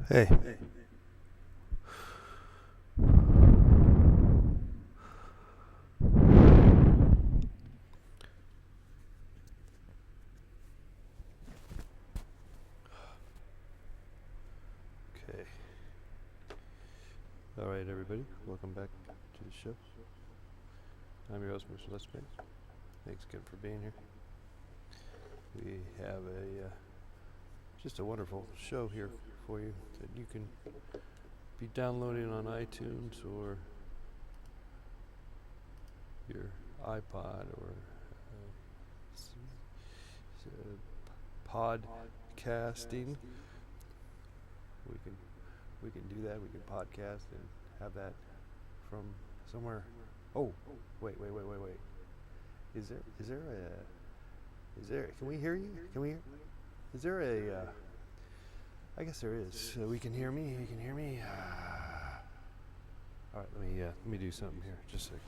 Hey. Okay. All right, everybody. Welcome back to the show. I'm your host, Mr. Let's Play. Thanks again for being here. We have just a wonderful show here for you that you can be downloading on iTunes or your iPod or podcasting. We can do that. We can podcast and have that from somewhere. Oh, wait. Is there? Can we hear you? Is there a? I guess there is. We can hear me. You can hear me. All right. Let me do something here. Just a second.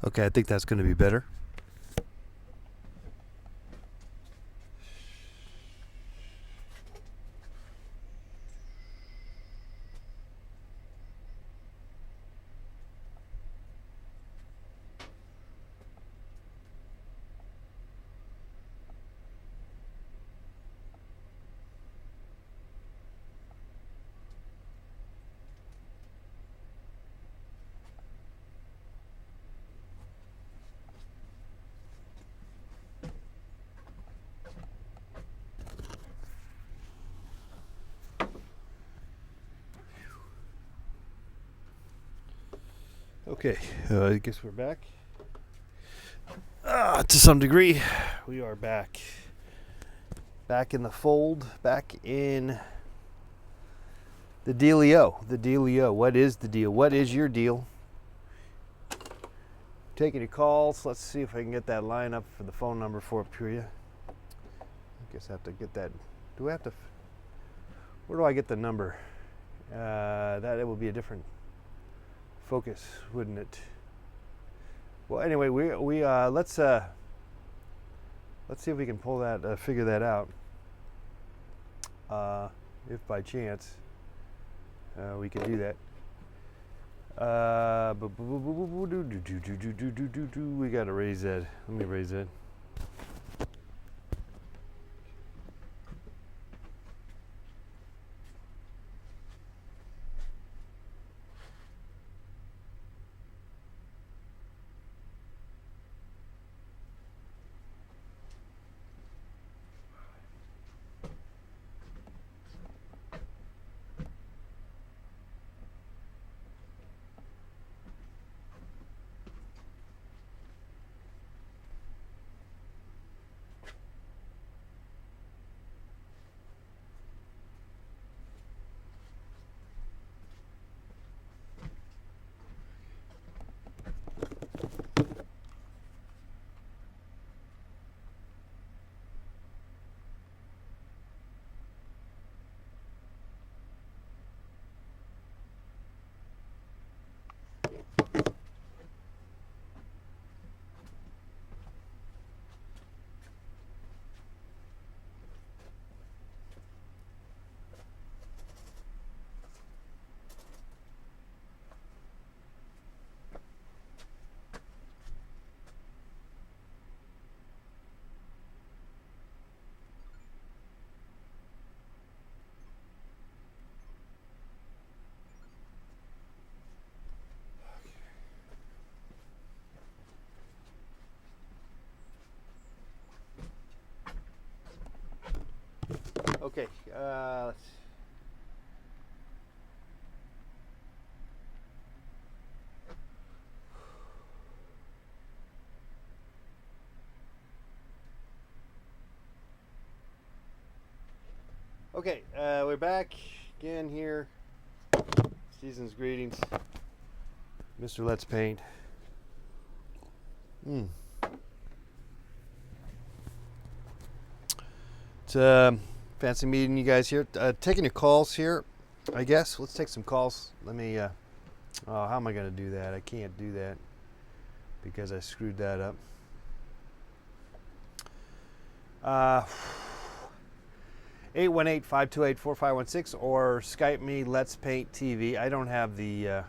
Okay, I think that's going to be better. Okay, I guess we're back. To some degree, we are back. Back in the fold, back in the dealio. The dealio. What is the deal? What is your deal? Taking your calls. Let's see if I can get that line up for the phone number for you. I guess I have to get that. Do I have to? Where do I get the number? That it will be a different focus, wouldn't it? Well, anyway, we let's see if we can pull that, figure that out. If by chance we can do that. We gotta raise that. Let me raise that. Okay, let's see. Okay, we're back again here. Season's greetings, Mr. Let's Paint. It's fancy meeting you guys here. Taking your calls here, I guess. Let's take some calls. Let me. Oh, how am I going to do that? I can't do that because I screwed that up. 818-528-4516 or Skype me, Let's Paint TV. I don't have the I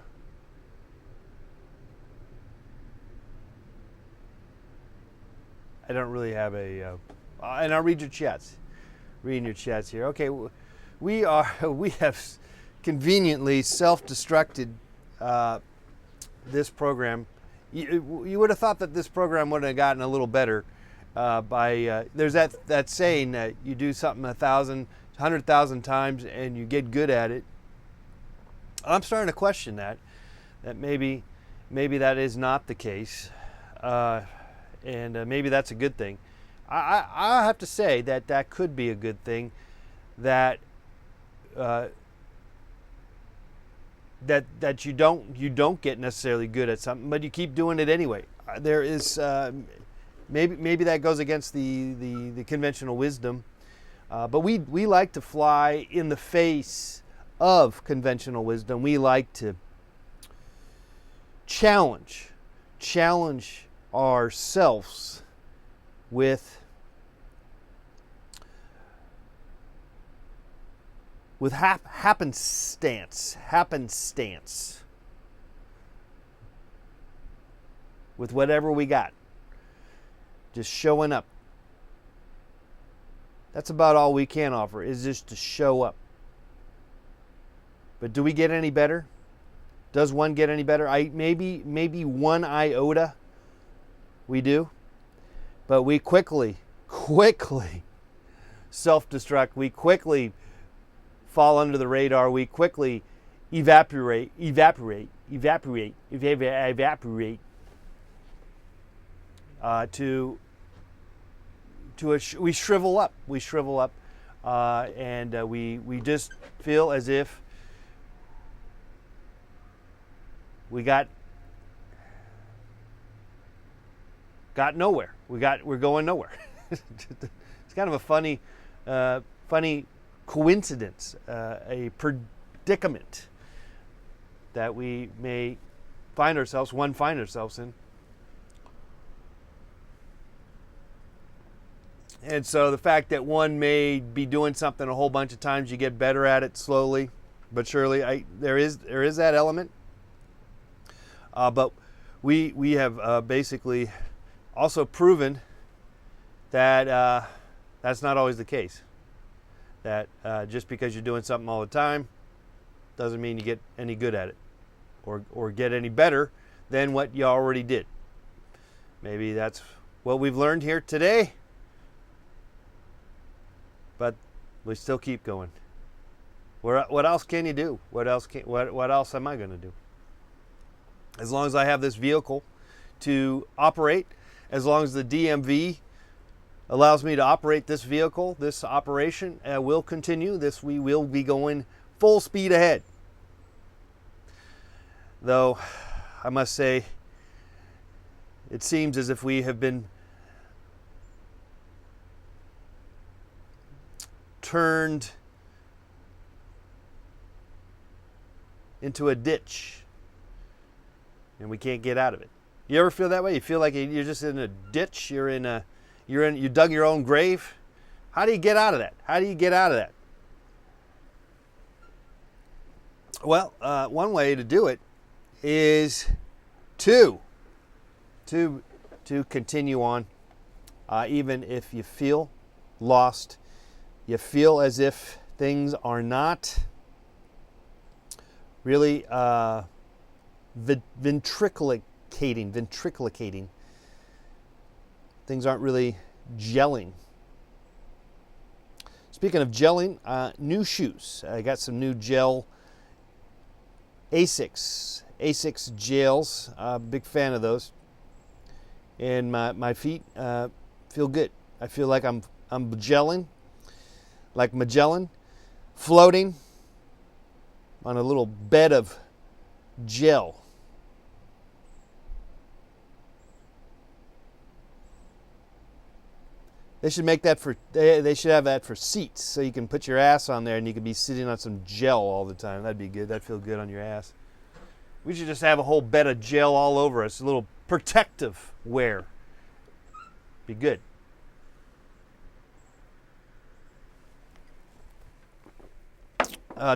don't really have a and I'll read your chats. Reading your chats here. Okay, we have conveniently self-destructed this program. You would have thought that this program would have gotten a little better by there's that saying that you do something 100,000 times and you get good at it. I'm starting to question that maybe that is not the case, and maybe that's a good thing. I have to say that could be a good thing, that you don't get necessarily good at something, but you keep doing it anyway. There is maybe that goes against the conventional wisdom, but we like to fly in the face of conventional wisdom. We like to challenge ourselves with happenstance, with whatever we got, just showing up. That's about all we can offer, is just to show up. But do we get any better? Does one get any better? Maybe one iota we do, but we quickly self-destruct. We quickly fall under the radar. We quickly evaporate. We shrivel up. And we just feel as if we got nowhere. We're going nowhere. It's kind of a funny coincidence, a predicament that we may find ourselves in. And so the fact that one may be doing something a whole bunch of times, you get better at it slowly but surely. There is that element. But we have basically also proven that that's not always the case. That just because you're doing something all the time doesn't mean you get any good at it, or get any better than what you already did. Maybe that's what we've learned here today, but we still keep going. What else can you do? What else am I going to do? As long as I have this vehicle to operate, as long as the DMV allows me to operate this vehicle, this operation will continue. We will be going full speed ahead. Though, I must say, it seems as if we have been turned into a ditch, and we can't get out of it. You ever feel that way? You feel like you're just in a ditch. You dug your own grave. How do you get out of that? Well, one way to do it is to continue on, even if you feel lost, you feel as if things are not really ventriculicating. Things aren't really gelling. Speaking of gelling, new shoes. I got some new gel Asics gels. Big fan of those. And my feet feel good. I feel like I'm gelling, like Magellan. floating on a little bed of gel. They should make that for, they should have that for seats, so you can put your ass on there and you can be sitting on some gel all the time. That'd be good. That'd feel good on your ass. We should just have a whole bed of gel all over us, a little protective wear. Be good.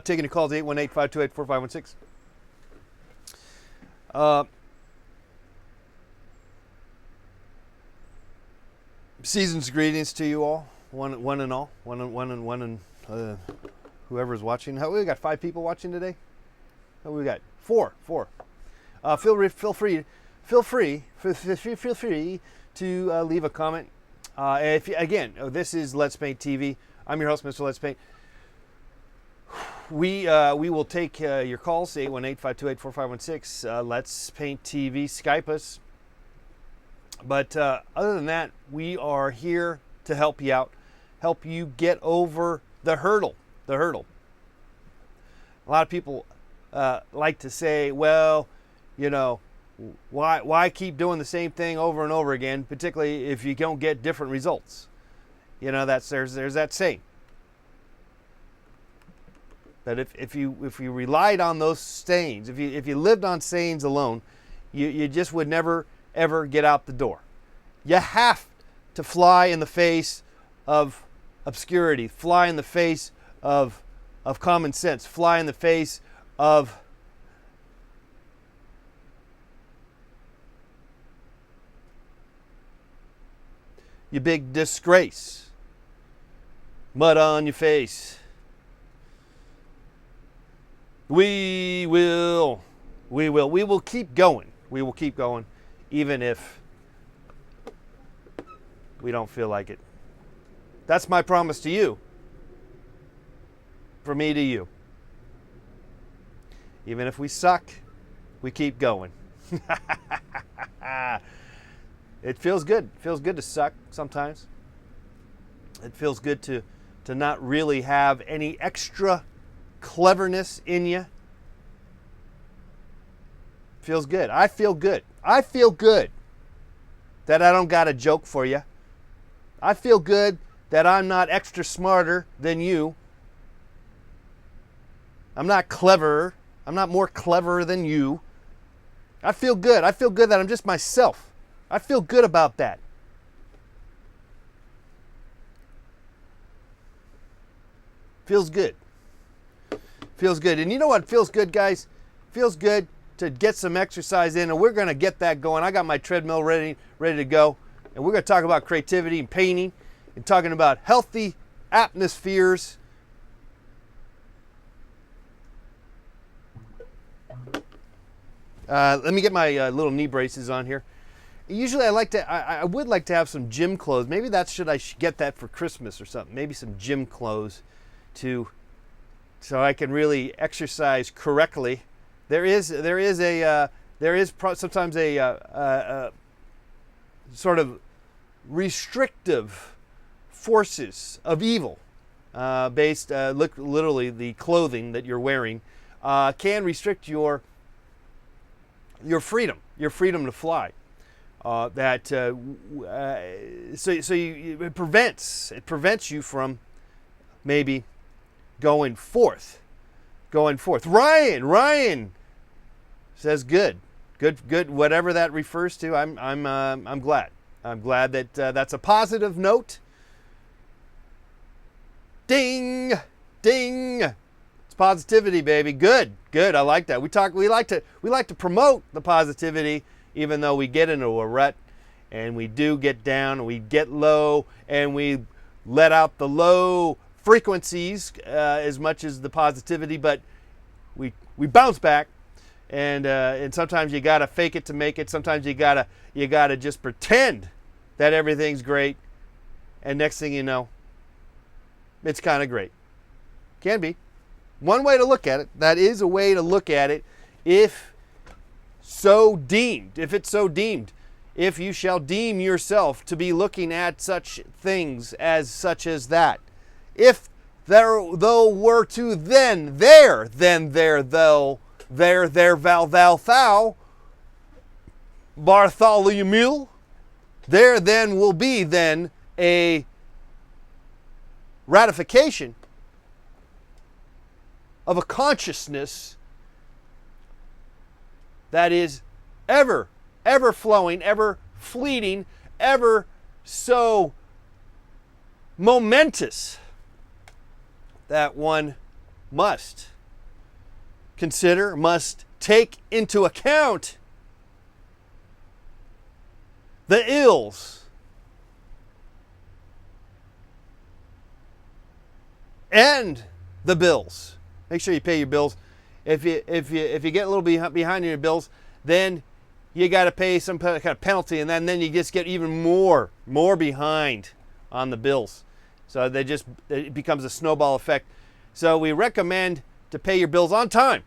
Taking your calls, 818-528-4516. Season's greetings to you all, one and all, whoever's watching. We got 5 people watching today. We got four. Feel free to leave a comment. This is Let's Paint TV. I'm your host, Mr. Let's Paint. We will take your calls, 818-528-4516. Let's Paint TV. Skype us. But other than that, we are here to help you out, help you get over the hurdle. A lot of people like to say, well, you know, why keep doing the same thing over and over again, particularly if you don't get different results. You know, there's that saying. That if you relied on those sayings, if you lived on sayings alone, you just would never ever get out the door. You have to fly in the face of obscurity, fly in the face of common sense, fly in the face of you big disgrace. Mud on your face. We will keep going. We will keep going. Even if we don't feel like it. That's my promise to you. From me to you. Even if we suck, we keep going. It feels good. It feels good to suck sometimes. It feels good to not really have any extra cleverness in you. Feels good. I feel good. I feel good that I don't got a joke for you. I feel good that I'm not extra smarter than you. I'm not cleverer. I'm not more clever than you. I feel good. I feel good that I'm just myself. I feel good about that. Feels good. Feels good. And you know what feels good, guys? Feels good to get some exercise in, and we're going to get that going. I got my treadmill ready to go, and we're going to talk about creativity and painting and talking about healthy atmospheres. Let me get my little knee braces on here. Usually I would like to have some gym clothes. Maybe I should get that for Christmas or something. Maybe some gym clothes so I can really exercise correctly. There is sometimes a sort of restrictive forces of evil based literally the clothing that you're wearing can restrict your freedom to fly. It prevents you from maybe going forth. Ryan says good, whatever that refers to. I'm glad. I'm glad that that's a positive note. Ding. It's positivity, baby. Good. I like that. We like to promote the positivity, even though we get into a rut and we do get down, and we get low, and we let out the low frequencies as much as the positivity, but we bounce back, and sometimes you gotta fake it to make it. Sometimes you gotta just pretend that everything's great, and next thing you know, it's kind of great. Can be. One way to look at it. That is a way to look at it, if so deemed. If it's so deemed. If you shall deem yourself to be looking at such things as such as that. If there, though, were to then, there, though, there, val, thou, Bartholomew, there then will be then a ratification of a consciousness that is ever flowing, ever fleeting, ever so momentous that one must consider, must take into account the ills and the bills. Make sure you pay your bills. If you get a little behind in your bills, then you got to pay some kind of penalty, and then you just get even more behind on the bills. So it becomes a snowball effect. So we recommend to pay your bills on time.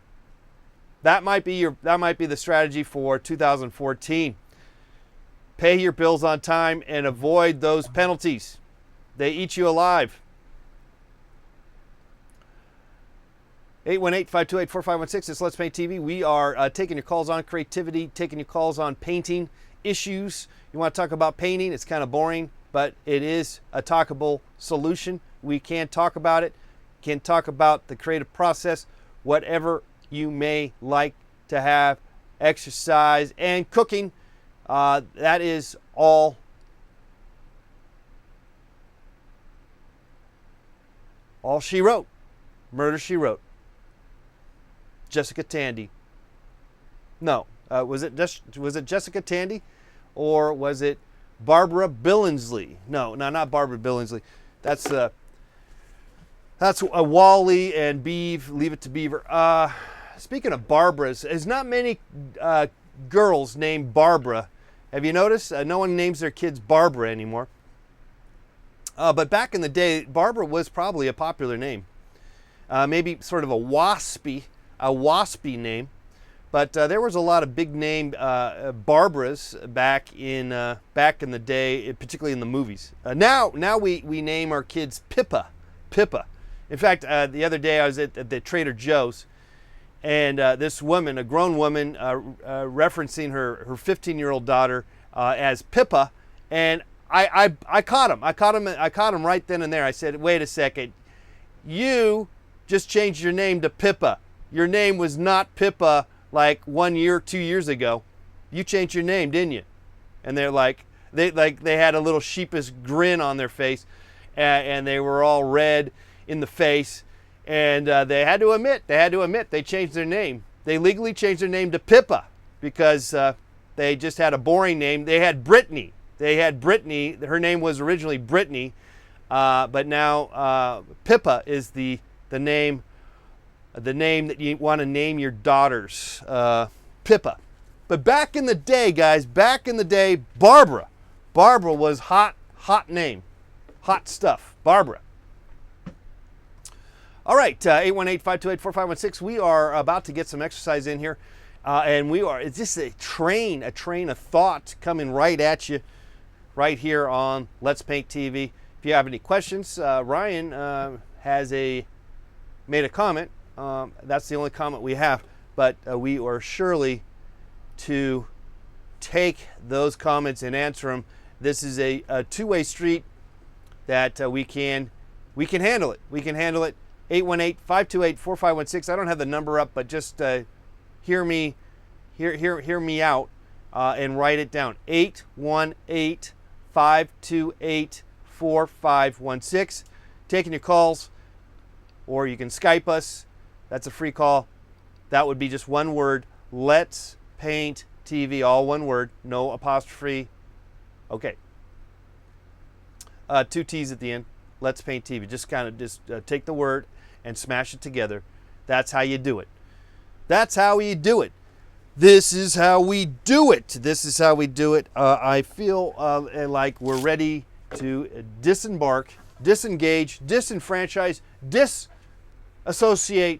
That might be the strategy for 2014. Pay your bills on time and avoid those penalties. They eat you alive. 818-528-4516. It's Let's Paint TV. We are taking your calls on creativity, taking your calls on painting issues. You want to talk about painting? It's kind of boring, but it is a talkable solution. We can talk about it, can talk about the creative process, whatever you may like to have, exercise and cooking. That is all she wrote. Murder, She Wrote. Jessica Tandy. No, was it Jessica Tandy, or was it Barbara Billingsley? No, not Barbara Billingsley. That's Wally and Beav. Leave It to Beaver. Speaking of Barbaras, there's not many girls named Barbara. Have you noticed? No one names their kids Barbara anymore. But back in the day, Barbara was probably a popular name. Maybe sort of a waspy name. But there was a lot of big name Barbaras back in the day, particularly in the movies. Now we name our kids Pippa. In fact, the other day I was at the Trader Joe's, and this woman, a grown woman, referencing her 15-year-old daughter as Pippa, and I caught him. I caught him right then and there. I said, "Wait a second, you just changed your name to Pippa. Your name was not Pippa like 1 year, 2 years ago. You changed your name, didn't you?" And they're like, they had a little sheepish grin on their face, and they were all red in the face, and they had to admit they changed their name. They legally changed their name to Pippa because they just had a boring name. They had Brittany. Her name was originally Brittany, but now Pippa is the name that you want to name your daughters, Pippa. But back in the day, guys, Barbara was hot name, hot stuff, Barbara. All right, 818-528-4516. We are about to get some exercise in here, and it's just a train of thought coming right at you, right here on Let's Paint TV. If you have any questions, Ryan made a comment. That's the only comment we have, but we are surely to take those comments and answer them. This is a two-way street that we can handle it. We can handle it. 818-528-4516. I don't have the number up, but just hear me out and write it down. 818-528-4516. Taking your calls, or you can Skype us. That's a free call. That would be just one word. Let's Paint TV, all one word, no apostrophe. Okay. 2 T's at the end. Let's Paint TV. Just take the word and smash it together. That's how you do it. That's how you do it. This is how we do it. This is how we do it. I feel like we're ready to disembark, disengage, disenfranchise, disassociate,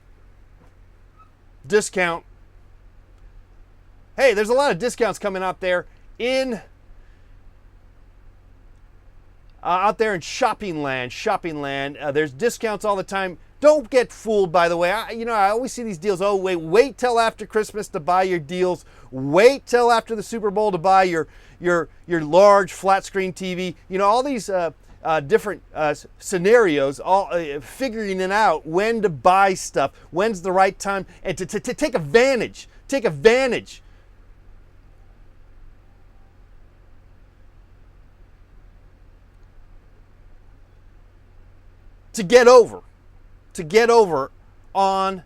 discount. Hey, there's a lot of discounts coming out there in out there in shopping land, there's discounts all the time. Don't get fooled, by the way. I always see these deals. Oh, wait till after Christmas to buy your deals. Wait till after the Super Bowl to buy your large flat screen TV. All these different scenarios, all figuring it out when to buy stuff, when's the right time, and to take advantage. Take advantage. To get over on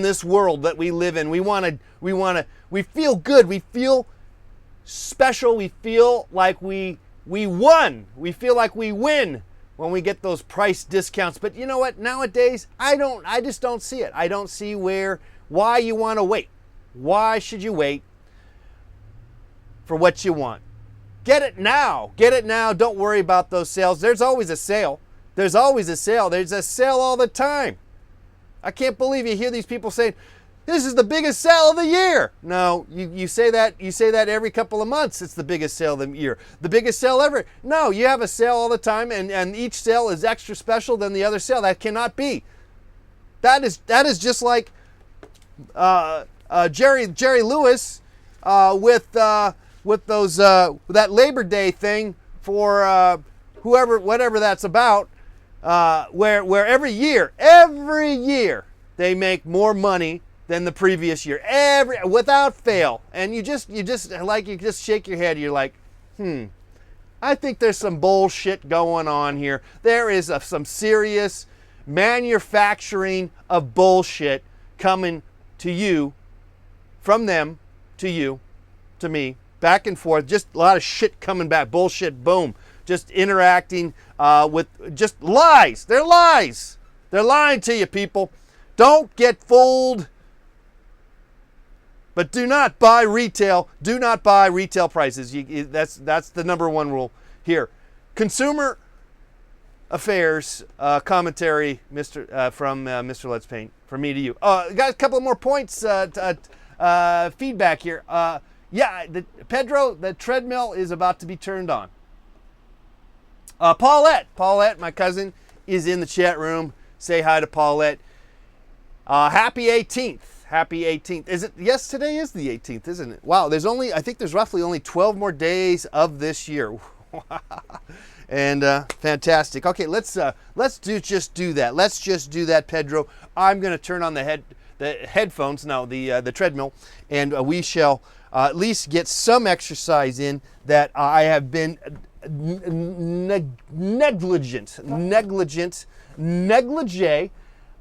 this world that we live in. We feel good, we feel special, we feel like we won, we feel like we win when we get those price discounts. But you know what, nowadays I just don't see it. I don't see why you want to wait. Why should you wait for what you want? Get it now, don't worry about those sales. There's always a sale. There's always a sale. There's a sale all the time. I can't believe you hear these people saying, this is the biggest sale of the year. No, you say that every couple of months. It's the biggest sale of the year. The biggest sale ever. No, you have a sale all the time, and each sale is extra special than the other sale. That cannot be. That is just like Jerry Lewis with those that Labor Day thing for whatever that's about. Where every year they make more money than the previous year, without fail. And you just shake your head. You're like, I think there's some bullshit going on here. There is some serious manufacturing of bullshit coming to you, from them to you, to me, back and forth. Just a lot of shit coming back. Bullshit, boom. Just interacting with just lies. They're lies. They're lying to you, people. Don't get fooled. But do not buy retail. Do not buy retail prices. That's the number one rule here. Consumer Affairs commentary, from Mr. Let's Paint, from me to you. Got a couple more points, feedback here. Pedro, the treadmill is about to be turned on. Paulette, my cousin, is in the chat room. Say hi to Paulette. Happy 18th. Happy 18th. Is it? Yes, today is the 18th, isn't it? Wow, I think there's roughly only 12 more days of this year. And fantastic. Okay, let's just do that. Let's just do that, Pedro. I'm going to turn on the headphones, no, the treadmill, and we shall at least get some exercise in that I have been negligent.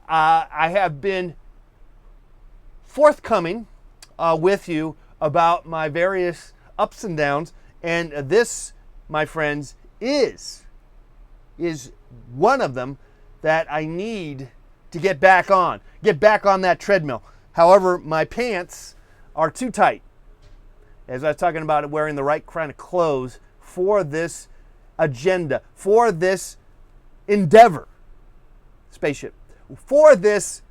I have been forthcoming with you about my various ups and downs, and this, my friends, is one of them that I need to get back on that treadmill. However, my pants are too tight. As I was talking about wearing the right kind of clothes for this agenda, for this endeavor, spaceship, for this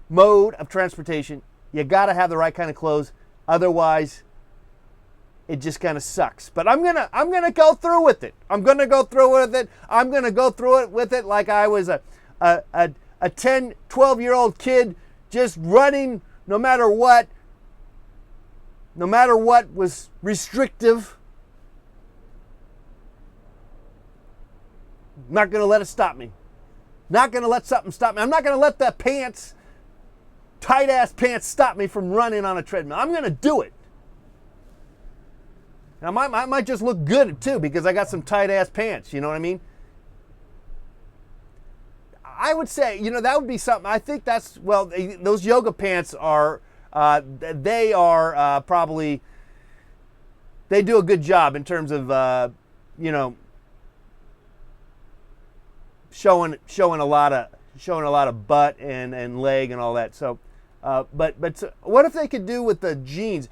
mode of transportation, you got to have the right kind of clothes. Otherwise, it just kind of sucks. But I'm gonna go through with it. I'm gonna go through with it like I was a 10, 12-year-old kid, just running no matter what was restrictive. Not gonna let it stop me. Not gonna let something stop me. I'm not gonna let that tight ass pants stop me from running on a treadmill. I'm gonna do it. Now, I might just look good too because I got some tight ass pants. You know what I mean? I would say, that would be something. I think those yoga pants are, they are probably, they do a good job in terms of, showing a lot of butt and leg and all that. So, but what if they could do with the jeans?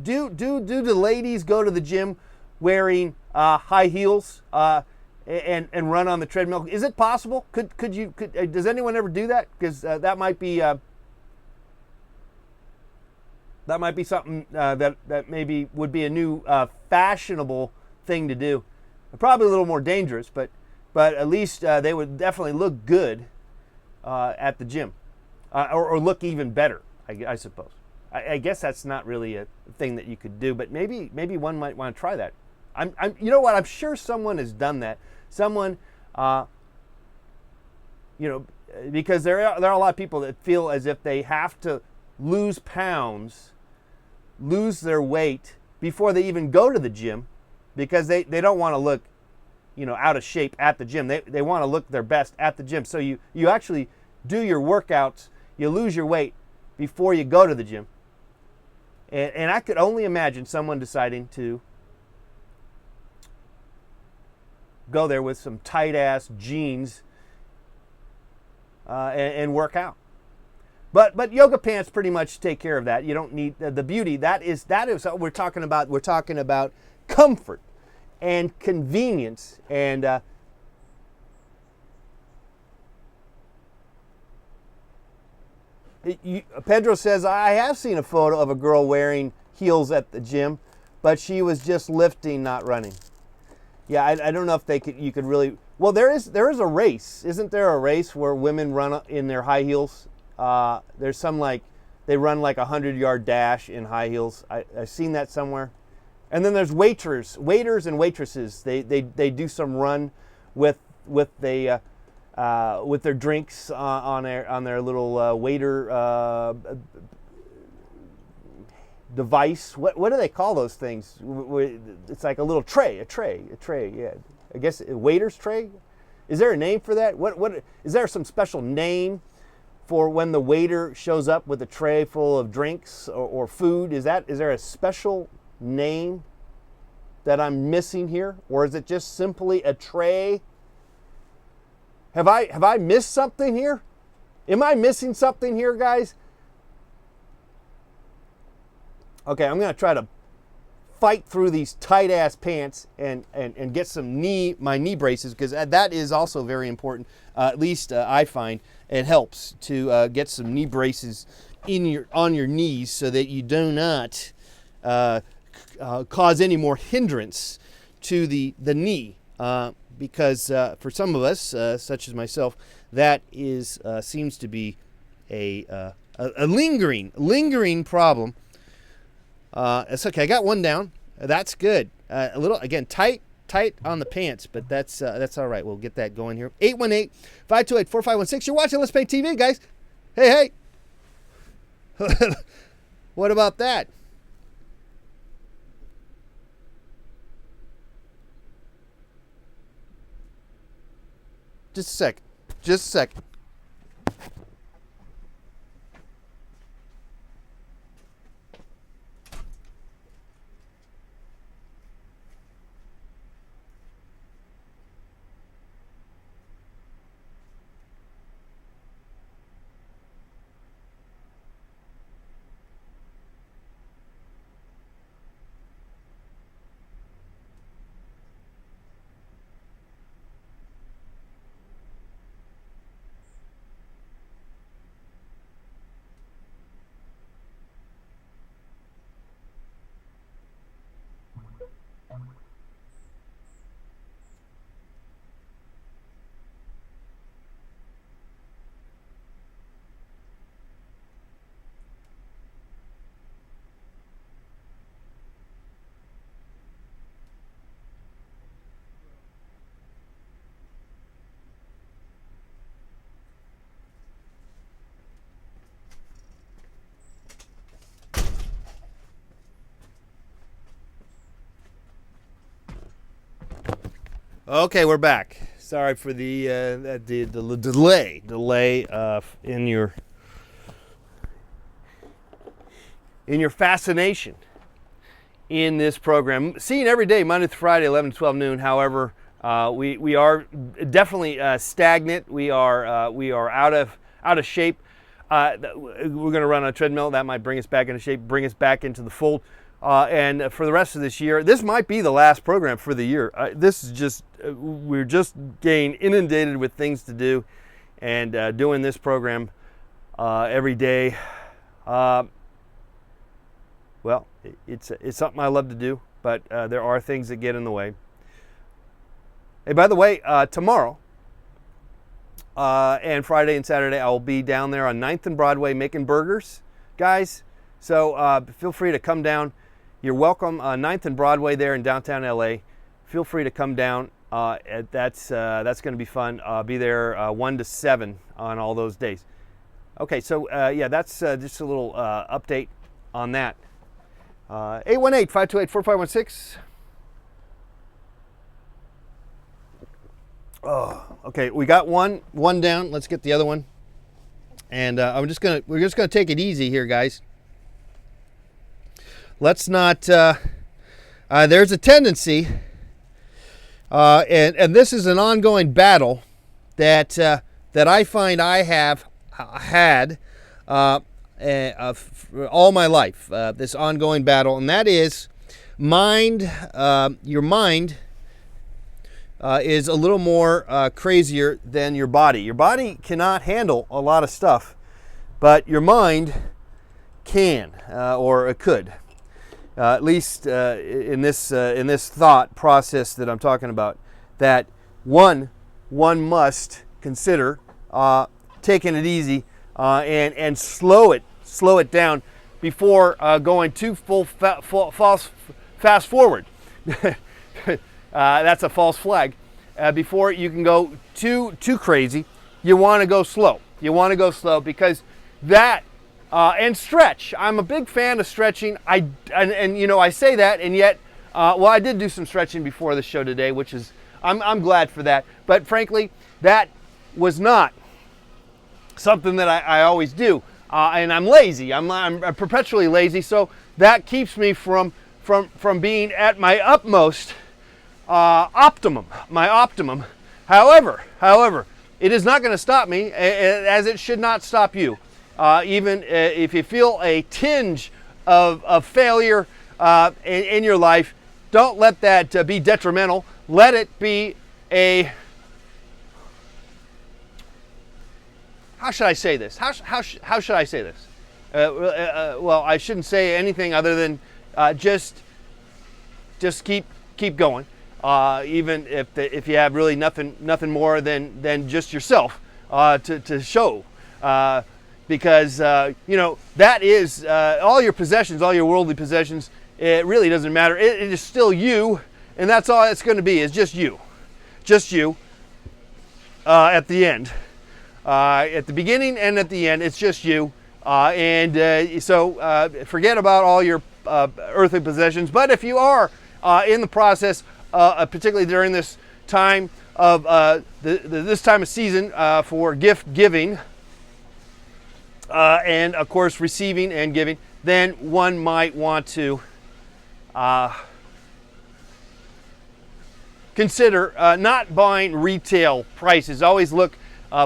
Do the ladies go to the gym wearing high heels and run on the treadmill? Is it possible? Does anyone ever do that? Because that might be That might be something that maybe would be a new fashionable thing to do. Probably a little more dangerous, but at least they would definitely look good at the gym, or look even better, I suppose. I guess that's not really a thing that you could do, but maybe one might want to try that. You know what? I'm sure someone has done that. Someone, because there are a lot of people that feel as if they have to lose pounds, lose their weight before they even go to the gym, because they don't want to look, out of shape at the gym. They want to look their best at the gym. So you actually do your workouts, you lose your weight before you go to the gym. And I could only imagine someone deciding to go there with some tight-ass jeans and work out. But yoga pants pretty much take care of that. You don't need the beauty. That is what we're talking about. We're talking about comfort and convenience. And Pedro says, I have seen a photo of a girl wearing heels at the gym, but she was just lifting, not running. Yeah, I don't know if you could really. Well, there is a race. Isn't there a race where women run in their high heels? There's some they run like 100-yard dash in high heels. I've seen that somewhere. And then there's waiters and waitresses. They do some run with their drinks on their little waiter device. What do they call those things? It's like a little tray. Yeah, I guess a waiter's tray. Is there a name for that? What is there some special name for when the waiter shows up with a tray full of drinks or food? Is there a special name that I'm missing here, or is it just simply a tray? Have I missed something here? Am I missing something here, guys? Okay, I'm going to try to fight through these tight-ass pants and get my knee braces, because that is also very important. At least I find it helps to get some knee braces on your knees so that you do not cause any more hindrance to the knee. Because for some of us, such as myself, that seems to be a lingering problem. It's okay. I got one down. That's good. A little, again, tight on the pants, but that's all right. We'll get that going here. 818-528-4516. You're watching Let's Paint TV, guys. Hey. What about that? Just a second. Okay, we're back. Sorry for the delay in your fascination in this program. Seen every day, Monday through Friday, 11 to 12 noon. However, we are definitely stagnant. We are out of shape. We're going to run on a treadmill. That might bring us back into shape, bring us back into the fold. And for the rest of this year, this might be the last program for the year. This is just, we're just getting inundated with things to do, and doing this program every day. well, it's something I love to do, but there are things that get in the way. Hey, by the way, tomorrow and Friday and Saturday, I will be down there on 9th and Broadway making burgers, guys. So feel free to come down. You're welcome. 9th and Broadway there in downtown LA. Feel free to come down. That's going to be fun. I'll be there 1 to 7 on all those days. Okay, so yeah, that's just a little update on that. 818-528-4516. Oh, okay, we got one down. Let's get the other one. And we're just gonna take it easy here, guys. Let's not. There's a tendency, and this is an ongoing battle that I find I have had all my life. This ongoing battle, and that is mind. Your mind is a little more crazier than your body. Your body cannot handle a lot of stuff, but your mind can, or it could. At least in this thought process that I'm talking about, that one must consider taking it easy and slow it down before going too fast forward. That's a false flag. Before you can go too crazy, you want to go slow. You want to go slow because that and stretch. I'm a big fan of stretching. And you know, I say that, and yet, well, I did do some stretching before the show today, which is I'm glad for that. But frankly, that was not something that I always do, and I'm lazy. I'm perpetually lazy, so that keeps me from being at my utmost optimum. However, it is not going to stop me, as it should not stop you. Even if you feel a tinge of failure in your life, don't let that be detrimental. Let it be a, how should I say this? How should I say this? Well, I shouldn't say anything other than just keep going. Even if you have really nothing more than just yourself to show. Because you know, that is all your possessions, all your worldly possessions. It really doesn't matter. It is still you, and that's all it's going to be. Is just you at the end, at the beginning and at the end. It's just you, so forget about all your earthly possessions. But if you are in the process, particularly during this time of this time of season for gift giving. And of course receiving and giving, then one might want to consider not buying retail prices. Always look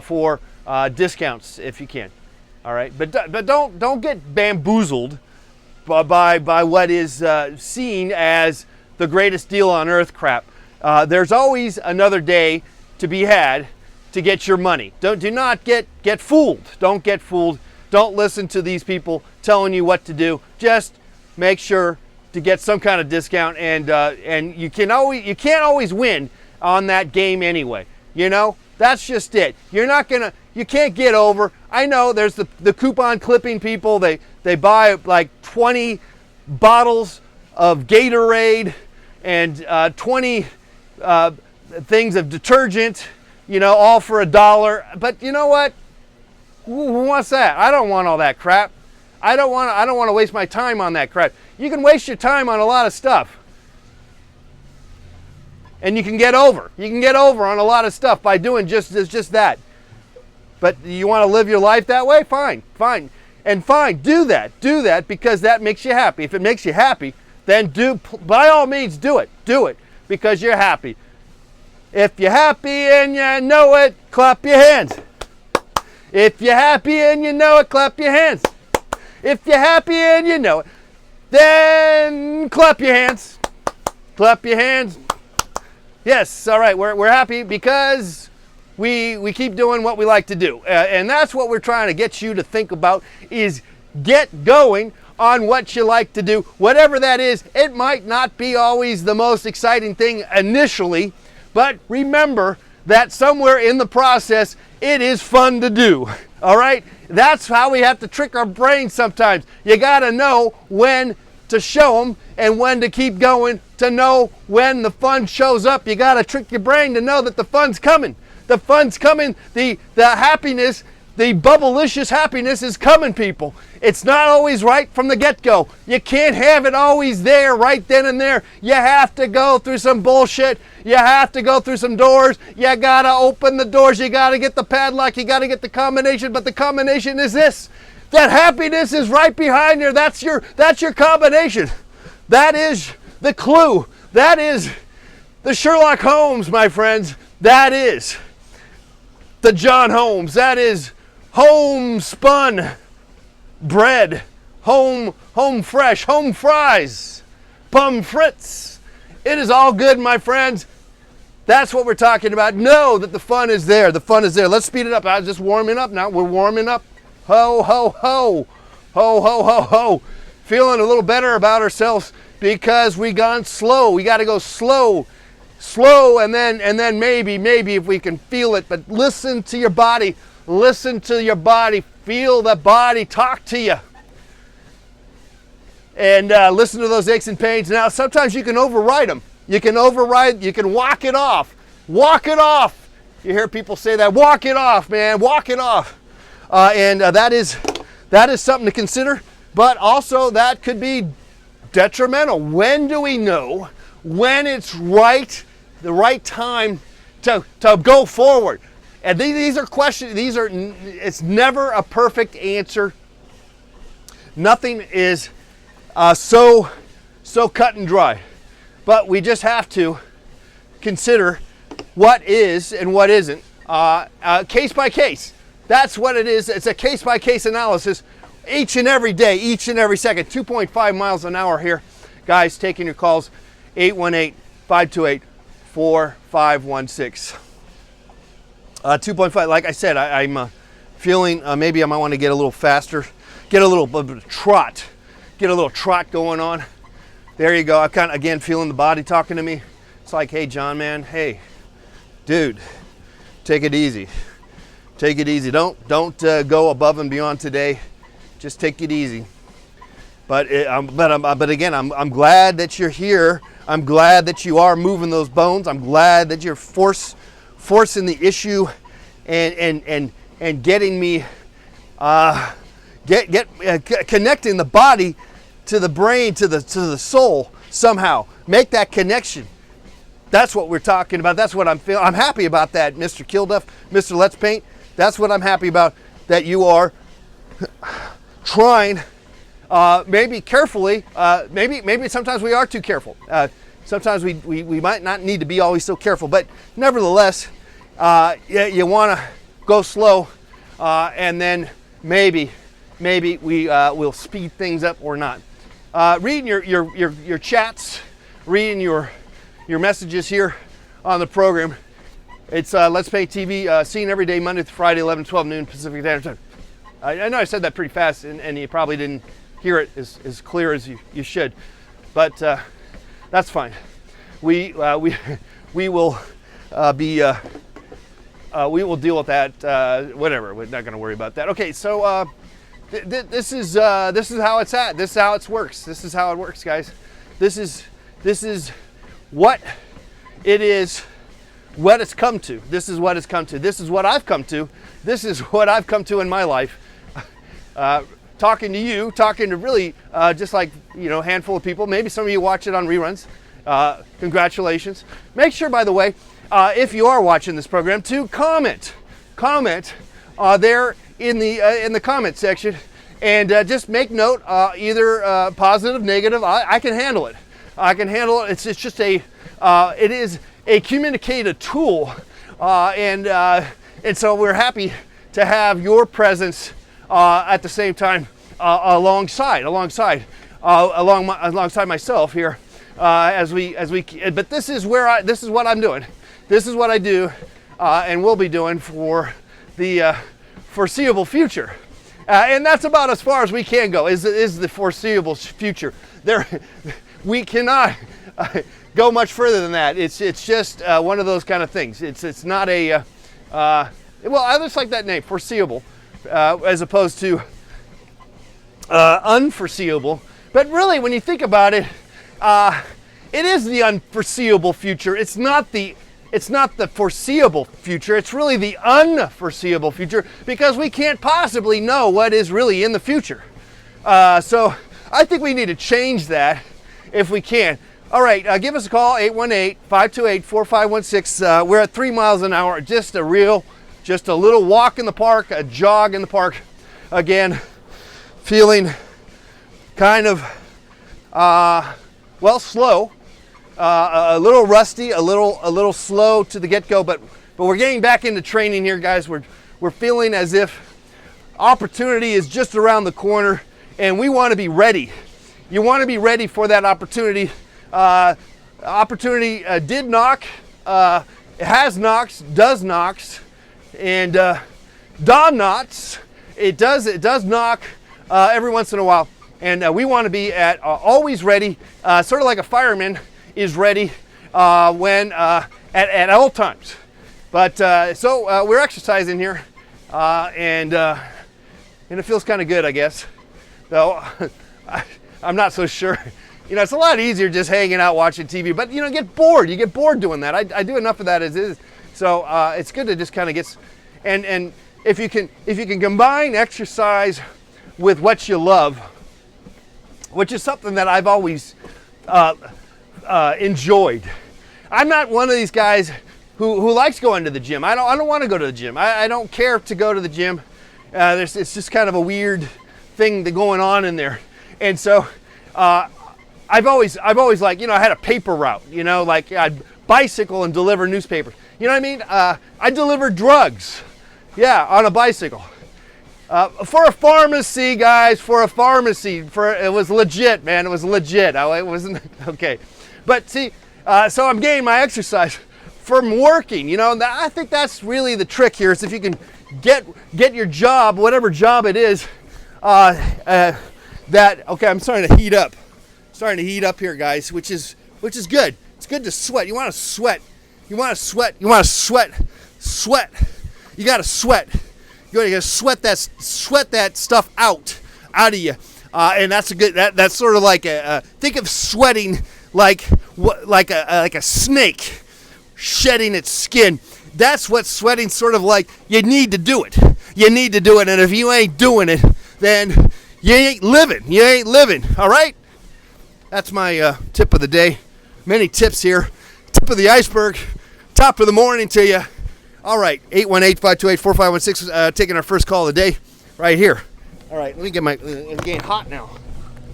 for discounts if you can. All right, but don't get bamboozled by what is seen as the greatest deal on earth crap. There's always another day to be had to get your money. Do not get fooled. Don't get fooled. Don't listen to these people telling you what to do. Just make sure to get some kind of discount, and you can't always win on that game anyway. You know, that's just it. You can't get over. I know there's the coupon clipping people. They buy like 20 bottles of Gatorade and 20 things of detergent, you know, all for $1. But you know what? Who wants that? I don't want all that crap. I don't want to waste my time on that crap. You can waste your time on a lot of stuff. And you can get over. You can get over on a lot of stuff by doing just that. But you want to live your life that way? Fine. And fine, do that because that makes you happy. If it makes you happy, then by all means do it. Do it because you're happy. If you're happy and you know it, clap your hands. If you're happy and you know it, clap your hands. If you're happy and you know it, then clap your hands. Clap your hands. Yes, all right, we're happy because we keep doing what we like to do. And that's what we're trying to get you to think about, is get going on what you like to do. Whatever that is, it might not be always the most exciting thing initially, but remember that somewhere in the process, it is fun to do. All right? That's how we have to trick our brains sometimes. You got to know when to show them and when to keep going, to know when the fun shows up. You got to trick your brain to know that the fun's coming. The fun's coming. The happiness, the bubblicious happiness is coming, people. It's not always right from the get-go. You can't have it always there right then and there. You have to go through some bullshit. You have to go through some doors. You got to open the doors. You got to get the padlock. You got to get the combination. But the combination is this. That happiness is right behind you. That's your combination. That is the clue. That is the Sherlock Holmes, my friends. That is the John Holmes. That is homespun bread, home fresh, home fries, pommes frites. It is all good, my friends. That's what we're talking about. Know that the fun is there. The fun is there. Let's speed it up. I was just warming up now. We're warming up. Ho, ho, ho. Ho, ho, ho, ho. Feeling a little better about ourselves because we gone slow. We got to go slow, and then maybe if we can feel it. But listen to your body. Listen to your body. Feel the body talk to you. And listen to those aches and pains. Now, sometimes you can override them. You can walk it off. Walk it off. You hear people say that. Walk it off, man. Walk it off. That is something to consider. But also that could be detrimental. When do we know when it's right, the right time to go forward? And these are questions. It's never a perfect answer. Nothing is so cut and dry. But we just have to consider what is and what isn't, case by case. That's what it is. It's a case by case analysis each and every day, each and every second. 2.5 miles an hour here. Guys, taking your calls, 818-528-4516. 2.5, like I said, I'm feeling maybe I might want to get a little faster, get a little trot going on. There you go. I'm kind of, again, feeling the body talking to me. It's like, hey, John, man, hey, dude, take it easy. Take it easy. Don't go above and beyond today. Just take it easy. But again, I'm glad that you're here. I'm glad that you are moving those bones. I'm glad that you're forcing the issue and getting me connecting the body to the brain, to the soul somehow. Make that connection. That's what we're talking about. That's what I'm feeling. I'm happy about that, Mr. Kilduff, Mr. Let's Paint. That's what I'm happy about, that you are trying, maybe carefully, maybe sometimes we are too careful. Sometimes we might not need to be always so careful, but nevertheless, you want to go slow, and then maybe we will speed things up or not. Reading your chats, reading your messages here on the program. It's Let's Paint TV, seen every day, Monday through Friday, 11, 12 noon Pacific Standard Time. I know I said that pretty fast, and you probably didn't hear it as clear as you should, but that's fine. We will we will deal with that. Whatever. We're not going to worry about that. Okay, so this is how it's at. This is how it works. This is how it works, guys. This is what it is. What it's come to. This is what it's come to. This is what I've come to. This is what I've come to in my life. Talking to you, talking to really just like, a handful of people. Maybe some of you watch it on reruns. Congratulations. Make sure, by the way, if you are watching this program, to comment there in the comment section, and just make note, either positive, negative. I can handle it. It's just it is a communicative tool, and so we're happy to have your presence at the same time alongside myself here as we. But this is what I'm doing. This is what I do, and will be doing for the foreseeable future. And that's about as far as we can go, is the foreseeable future. We cannot go much further than that. It's just one of those kind of things. It's not a, well, I just like that name, foreseeable, as opposed to unforeseeable. But really, when you think about it, it is the unforeseeable future. It's not the foreseeable future. It's really the unforeseeable future, because we can't possibly know what is really in the future. So I think we need to change that if we can. All right, give us a call, 818-528-4516. We're at 3 miles an hour. Just a little walk in the park, a jog in the park. Again, feeling kind of, well, slow. A little rusty, a little slow to the get-go, but we're getting back into training here, guys. We're feeling as if opportunity is just around the corner, and we want to be ready. You want to be ready for that opportunity. Opportunity did knock, it has knocks, does knocks, and dawn knocks. It does knock every once in a while, and we want to be always ready, sort of like a fireman is ready when at all times. But so we're exercising here, and it feels kind of good, I guess. Though I'm not so sure. You know, it's a lot easier just hanging out watching TV, but you know, get bored. You get bored doing that. I do enough of that as is. So it's good to just kind of get, and if you can combine exercise with what you love, which is something that I've always enjoyed. I'm not one of these guys who likes going to the gym. I don't want to go to the gym. I don't care to go to the gym. It's just kind of a weird thing going on in there. And so I've always like, you know, I had a paper route, you know, like I'd bicycle and deliver newspapers. You know what I mean? I delivered drugs, yeah, on a bicycle. For a pharmacy, guys, it was legit, man. It was legit. It wasn't, okay. But see, so I'm getting my exercise from working, you know, and I think that's really the trick here, is if you can get your job, whatever job it is, okay, I'm starting to heat up. Here, guys, which is good. It's good to sweat. You want to sweat. You got to sweat. You got to sweat that stuff out of you. And that's a good, that's sort of like think of sweating like a snake shedding its skin. That's what sweating's sort of like. You need to do it. And if you ain't doing it, then you ain't living. All right? That's my tip of the day. Many tips here. Tip of the iceberg. Top of the morning to you. All right, 818-528-4516, taking our first call of the day right here. All right, let me get I'm getting hot now.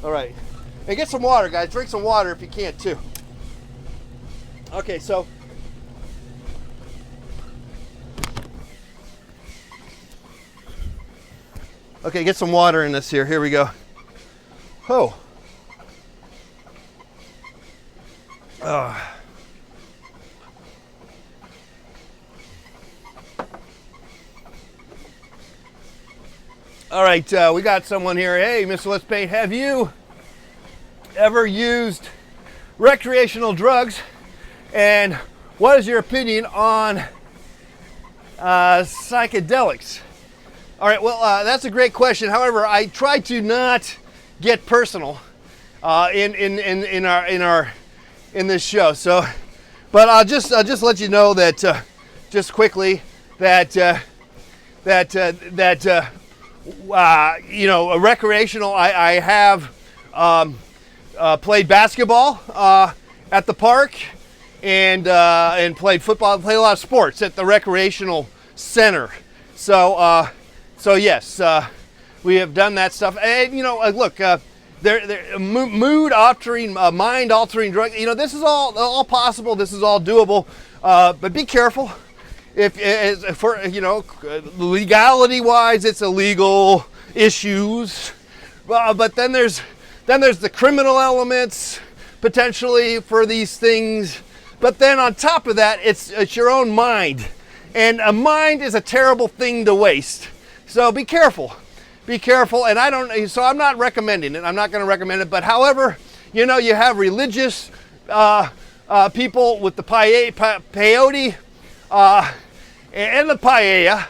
All right. Hey, get some water, guys. Drink some water if you can, too. Okay, so. Okay, get some water in this here. Here we go. Oh. All right, we got someone here. Hey, Mr. Let's Paint, have you ever used recreational drugs? And what is your opinion on psychedelics? All right, well, that's a great question. However, I try to not get personal in this show. So, but I'll just let you know that just quickly that you know, a recreational. I have played basketball at the park and played football. Played a lot of sports at the recreational center. So yes, we have done that stuff. And you know, look, they're mood altering, mind altering drugs. You know, this is all possible. This is all doable. But be careful. If for, you know, legality wise, it's illegal issues, but then there's the criminal elements potentially for these things. But then on top of that, it's your own mind, and a mind is a terrible thing to waste. So be careful. be careful. And so I'm not recommending it. I'm not going to recommend it. But however, you know, you have religious people with the peyote and the paella.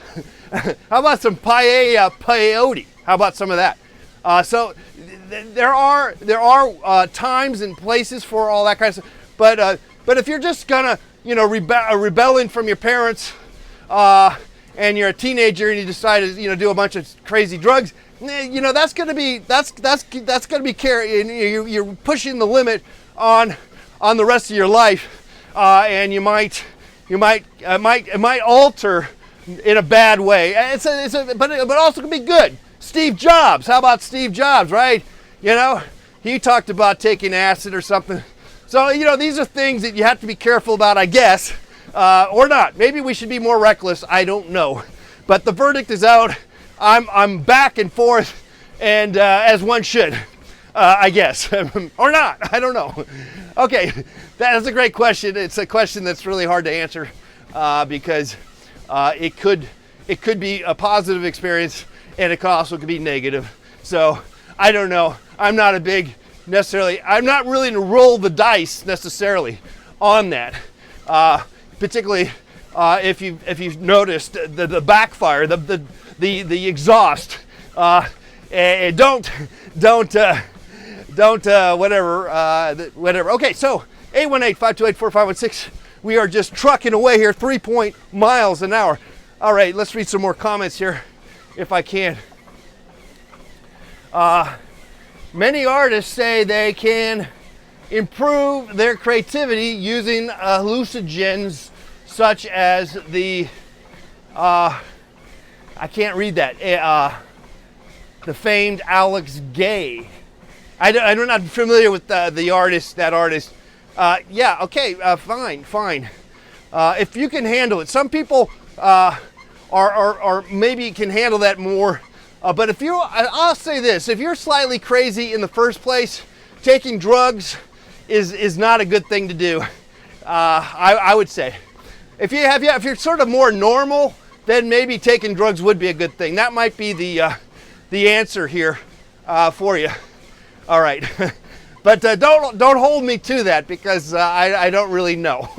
How about some paella peyote? How about some of that? So there are times and places for all that kind of stuff. But if you're just gonna, you know, rebelling from your parents, and you're a teenager and you decide to, you know, do a bunch of crazy drugs, you know, that's gonna be you're pushing the limit on the rest of your life, and it might alter in a bad way. But also can be good. Steve Jobs, how about Steve Jobs, right? You know, he talked about taking acid or something. So, you know, these are things that you have to be careful about, I guess, or not. Maybe we should be more reckless. I don't know. But the verdict is out. I'm back and forth, and as one should, I guess, or not. I don't know. Okay, that is a great question. It's a question that's really hard to answer because it could be a positive experience, and it also could be negative. So I don't know. I'm not really to roll the dice necessarily on that. Particularly if you've noticed the backfire, the exhaust. And don't whatever. Okay, so 818-528-4516. We are just trucking away here, 3 miles an hour. All right, let's read some more comments here, if I can. Many artists say they can improve their creativity using hallucinogens such as the I can't read that. The famed Alex Gay. I'm not familiar with the artist. That artist. Yeah. Okay. Fine. If you can handle it, some people are maybe can handle that more. But I'll say this: if you're slightly crazy in the first place, taking drugs is not a good thing to do. I would say, if you're sort of more normal, then maybe taking drugs would be a good thing. That might be the answer here for you. All right, but don't hold me to that because I don't really know.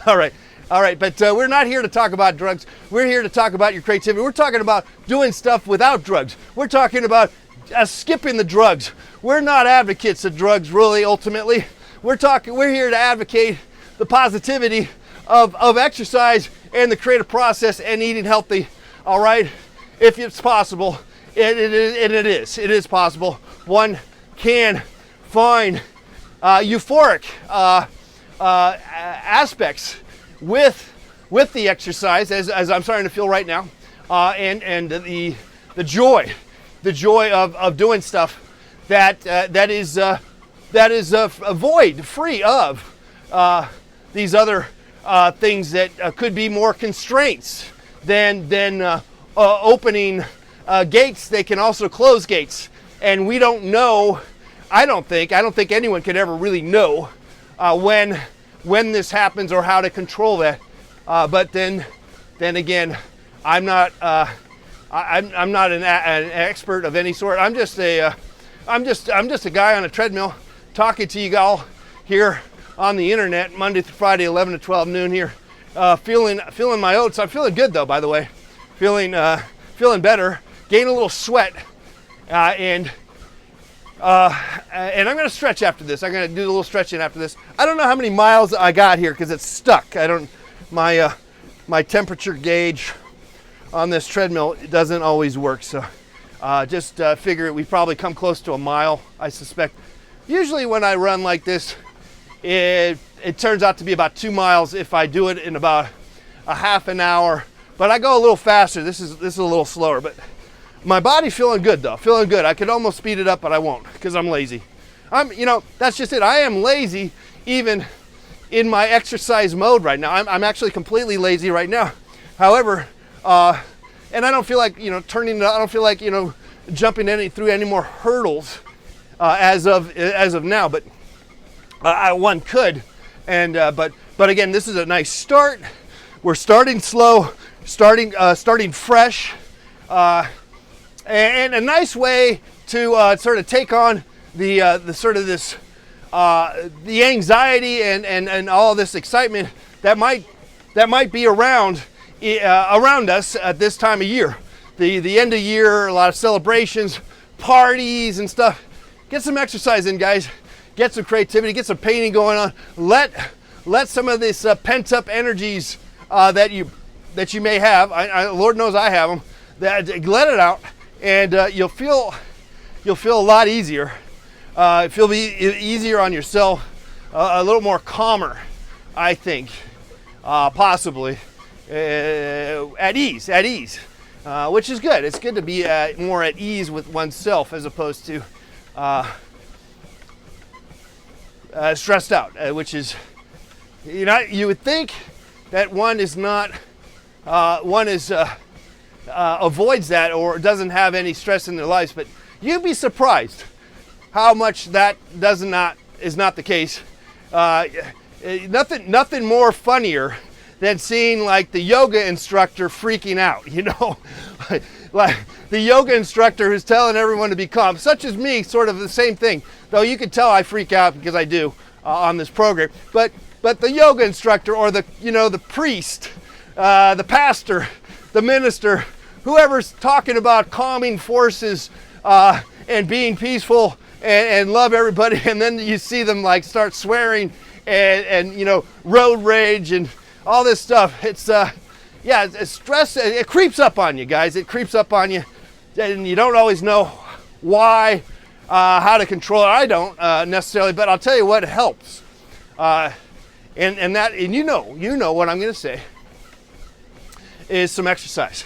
All right, but we're not here to talk about drugs. We're here to talk about your creativity. We're talking about doing stuff without drugs. We're talking about skipping the drugs. We're not advocates of drugs, really, ultimately. We're here to advocate the positivity of exercise and the creative process and eating healthy, all right? If it's possible, it is possible. One can find euphoric aspects with the exercise, as I'm starting to feel right now, and the joy of doing stuff that is free of these other things that could be more constraints than opening gates. They can also close gates, and we don't know. I don't think anyone could ever really know when this happens or how to control that. But then again, I'm not an expert of any sort. I'm just a guy on a treadmill talking to you all here on the internet Monday through Friday, 11 to 12 noon here. Feeling my oats. I'm feeling good though, by the way. Feeling better. Gain a little sweat, and I'm going to stretch after this. I'm going to do a little stretching after this. I don't know how many miles I got here because it's stuck. My temperature gauge on this treadmill doesn't always work. So just figure we probably come close to a mile, I suspect. Usually when I run like this, it turns out to be about 2 miles if I do it in about a half an hour. But I go a little faster. This is a little slower, but my body's feeling good though. Feeling good. I could almost speed it up, but I won't because I'm lazy. That's just it. I am lazy even in my exercise mode right now. I'm actually completely lazy right now. However, and I don't feel like turning. I don't feel like jumping through any more hurdles as of now. But one could, and but again, this is a nice start. We're starting slow, starting fresh. And a nice way to sort of take on the sort of this the anxiety and all this excitement that might be around us at this time of year. The end of year, a lot of celebrations, parties and stuff. Get some exercise in, guys. Get some creativity, get some painting going on. Let some of this pent up energies that you may have, Lord knows I have them, let it out, and you'll feel a lot easier. Feel easier on yourself, a little more calmer, I think, possibly, at ease, which is good. It's good to be more at ease with oneself as opposed to stressed out, which is, you would think that one avoids that or doesn't have any stress in their lives, but you'd be surprised how much that is not the case. Nothing more funnier than seeing like the yoga instructor freaking out, like the yoga instructor who's telling everyone to be calm, such as me, sort of the same thing, though you can tell I freak out because I do on this program, but the yoga instructor or the priest, the pastor, the minister, whoever's talking about calming forces and being peaceful and love everybody, and then you see them like start swearing and road rage and all this stuff. It's it's stress. It creeps up on you, guys. It creeps up on you, and you don't always know why, how to control it. I don't necessarily, but I'll tell you what helps. And you know what I'm going to say is some exercise,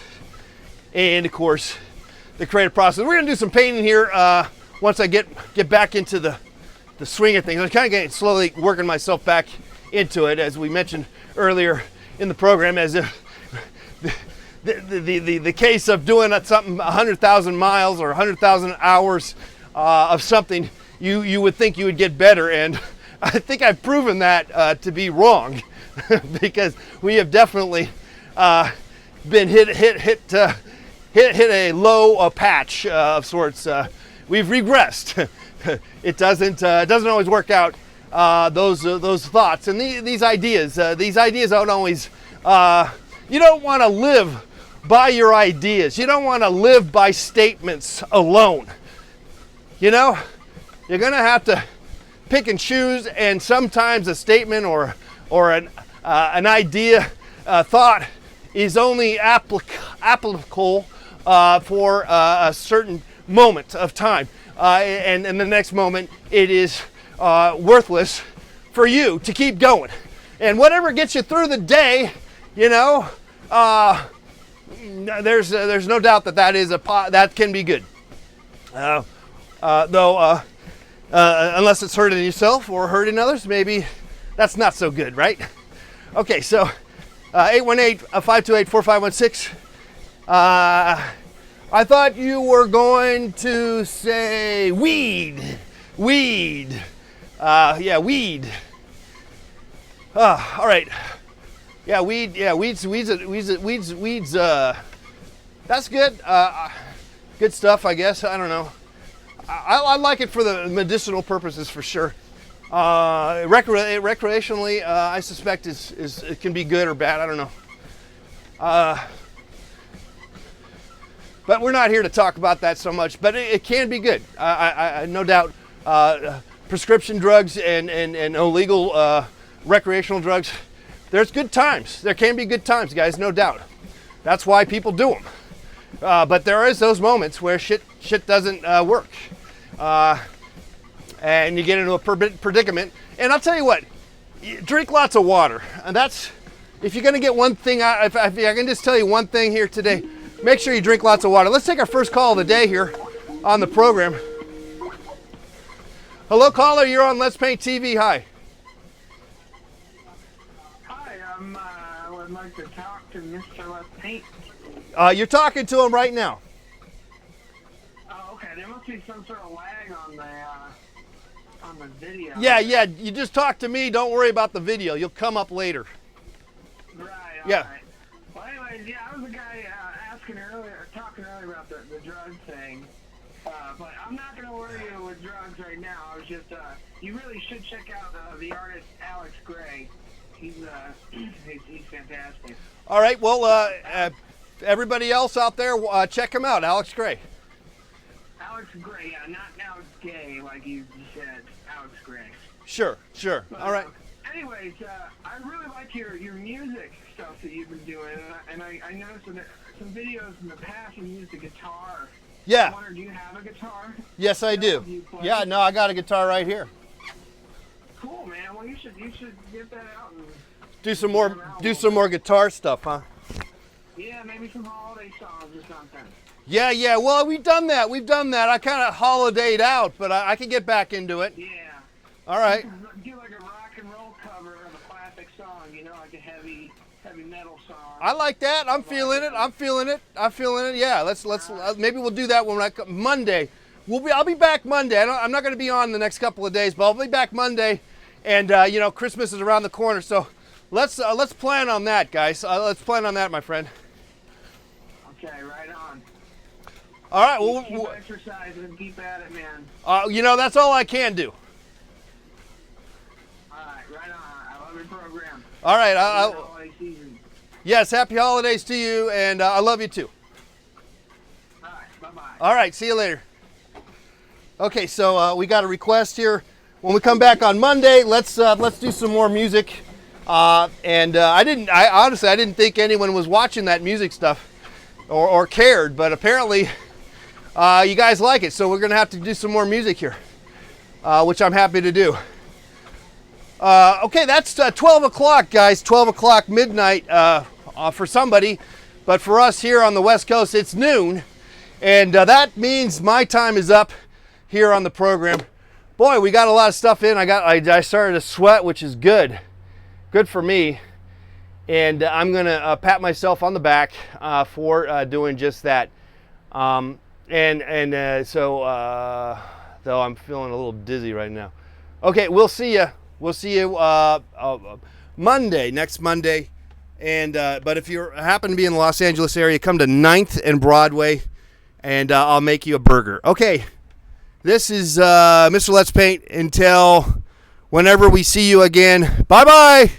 and of course the creative process. We're going to do some painting here once I get back into the swing of things. I'm kind of getting slowly working myself back into it, as we mentioned earlier in the program, as if the case of doing something 100,000 miles or 100,000 hours of something, you would think you would get better, and I think I've proven that to be wrong, because we have definitely been hit a low patch of sorts. We've regressed. It doesn't always work out. Those thoughts and these ideas don't always. You don't want to live by your ideas. You don't want to live by statements alone. You're gonna have to pick and choose, and sometimes a statement or an idea, thought is only applicable for a certain moment of time, and in the next moment it is worthless for you to keep going. And whatever gets you through the day, there's no doubt that is that can be good. Though unless it's hurting yourself or hurting others, maybe that's not so good, right? Okay, so 818-528-4516. I thought you were going to say weed. Weed. Weed. All right. Yeah, weed. Yeah, weeds. That's good. Good stuff, I guess. I don't know. I like it for the medicinal purposes for sure. Recreationally, I suspect it can be good or bad. I don't know. But we're not here to talk about that so much. But it can be good. I no doubt. Prescription drugs and illegal recreational drugs. There's good times. There can be good times, guys. No doubt. That's why people do them. But there is those moments where shit doesn't work. And you get into a predicament. And I'll tell you what, drink lots of water. And that's, if you're going to get one thing out, if I can just tell you one thing here today, make sure you drink lots of water. Let's take our first call of the day here on the program. Hello, caller. You're on Let's Paint TV. Hi. Hi, I would like to talk to Mr. Let's Paint. You're talking to him right now. Oh, okay. There must be some sort of lag on the video. Yeah. You just talk to me. Don't worry about the video. You'll come up later. Right. Yeah. Right. Well, anyways, I was the guy talking earlier about the drug thing. drugs right now. I was just, you really should check out the artist Alex Gray. He's fantastic. All right. Well, everybody else out there, check him out, Alex Gray. Alex Gray, yeah, not Alex Gay, like you said. Alex Gray. Sure. But, All right. Anyways, I really like your music stuff that you've been doing, and I noticed in some videos in the past you used a guitar. Yeah. I wonder, do you have a guitar? Yes, I do. Do you play? Yeah. No, I got a guitar right here. Cool, man. Well, you should get that out and Do some more guitar stuff, huh? yeah, maybe some holiday songs or something. Yeah. Well, we've done that. I kind of holidayed out, but I can get back into it. Yeah. All right. Do like a rock and roll cover of a classic song, like a heavy metal song. I like that. I'm feeling it. Yeah. Let's maybe we'll do that when Monday. I'll be back Monday. I'm not going to be on the next couple of days, but I'll be back Monday. And Christmas is around the corner, so let's plan on that, guys. Let's plan on that, my friend. Okay, right on. All right. Keep exercising and keep at it, man. That's all I can do. All right, right on. I love your program. All right. Holiday season. Yes. Happy holidays to you, and I love you too. All right. Bye-bye. All right. See you later. Okay. So we got a request here. When we come back on Monday, let's do some more music. I honestly didn't think anyone was watching that music stuff or cared, but apparently you guys like it. So we're gonna have to do some more music here, which I'm happy to do. Okay, that's 12 o'clock, guys. 12 o'clock midnight for somebody, but for us here on the West Coast, it's noon, and that means my time is up here on the program. Boy, we got a lot of stuff in. I started to sweat, which is good for me, and I'm gonna pat myself on the back for doing just that. So though I'm feeling a little dizzy right now. Okay, we'll see you. We'll see you next Monday. And but if you happen to be in the Los Angeles area, come to 9th and Broadway, and I'll make you a burger. Okay. This is Mr. Let's Paint. Until whenever we see you again. Bye-bye.